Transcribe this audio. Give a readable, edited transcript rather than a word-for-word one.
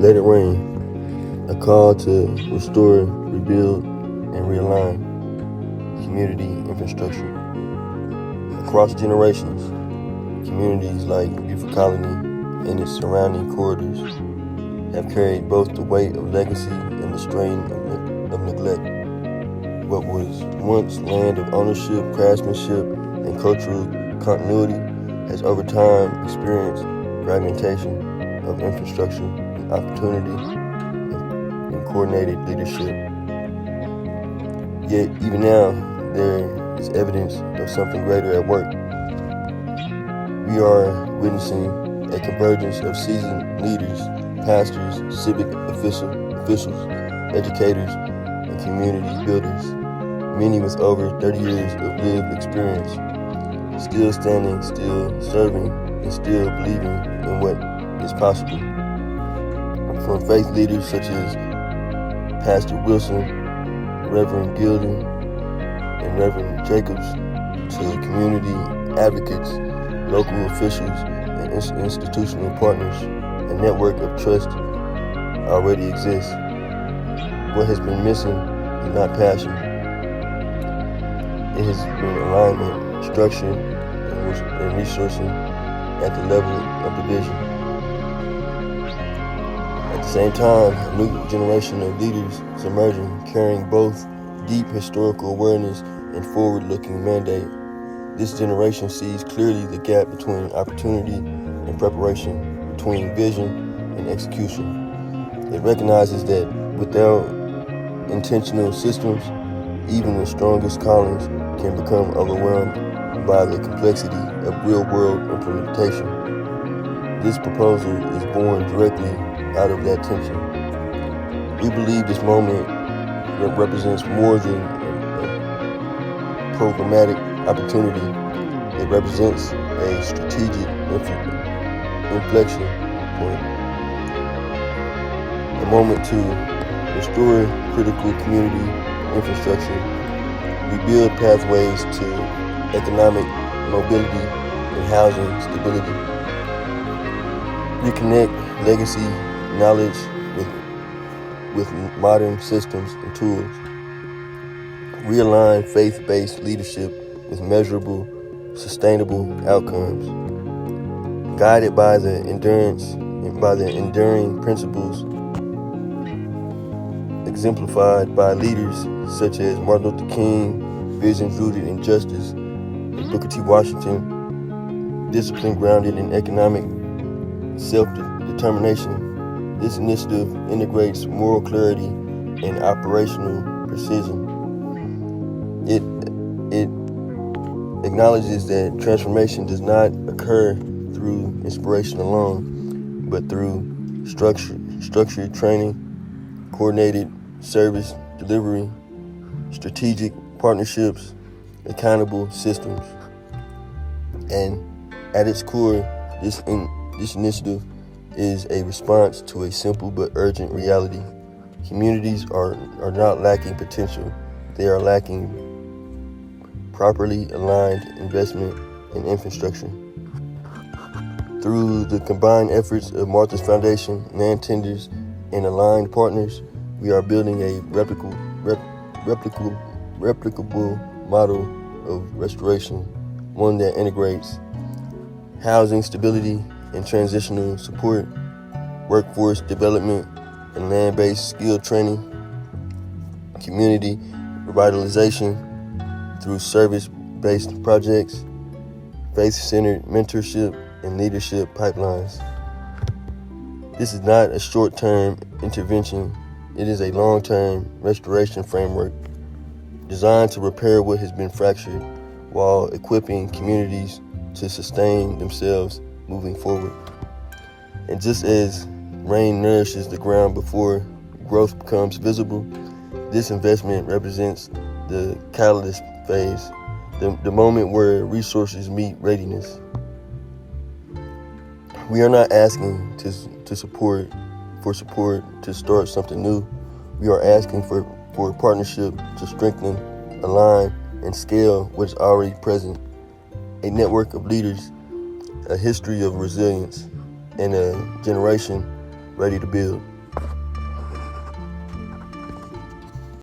Let it rain. A call to restore, rebuild, and realign community infrastructure. Across generations, communities like Buford Colony and its surrounding corridors have carried both the weight of legacy and the strain of neglect. What was once land of ownership, craftsmanship, and cultural continuity has over time experienced fragmentation of infrastructure and opportunity and coordinated leadership. Yet even now, there is evidence of something greater at work. We are witnessing a convergence of seasoned leaders, pastors, civic officials, educators, and community builders, many with over 30 years of lived experience, still standing, still serving, and still believing in what is possible. From faith leaders such as Pastor Wilson, Reverend Gilden, and Reverend Jacobs, to community advocates, local officials, and institutional partners, a network of trust already exists. What has been missing is not passion. It has been alignment, structure, and resourcing at the level of the vision. At the same time, a new generation of leaders is emerging, carrying both deep historical awareness and forward-looking mandate. This generation sees clearly the gap between opportunity and preparation, between vision and execution. It recognizes that without intentional systems, even the strongest callings can become overwhelmed by the complexity of real-world implementation. This proposal is born directly out of that tension. We believe this moment represents more than a programmatic opportunity. It represents a strategic inflection point. A moment to restore critical community infrastructure, rebuild pathways to economic mobility and housing stability, reconnect legacy knowledge with modern systems and tools, realign faith-based leadership with measurable, sustainable outcomes, guided by the enduring principles exemplified by leaders such as Martin Luther King, visions rooted in justice, and Booker T. Washington, discipline grounded in economic self-determination. This initiative integrates moral clarity and operational precision. It acknowledges that transformation does not occur through inspiration alone, but through structured training, coordinated service delivery, strategic partnerships, accountable systems. And at its core, this initiative is a response to a simple but urgent reality. Communities are not lacking potential, they are lacking properly aligned investment in infrastructure. Through the combined efforts of Martha's Foundation, land tenders, and aligned partners, we are building a replicable model of restoration, one that integrates housing stability and transitional support, workforce development and land-based skill training, community revitalization through service-based projects, faith-centered mentorship, and leadership pipelines. This is not a short-term intervention. It is a long-term restoration framework designed to repair what has been fractured while equipping communities to sustain themselves moving forward. And just as rain nourishes the ground before growth becomes visible, this investment represents the catalyst phase, the moment where resources meet readiness. We are not asking to support to start something new. We are asking for a partnership to strengthen, align, and scale what is already present. A network of leaders, a history of resilience, and a generation ready to build.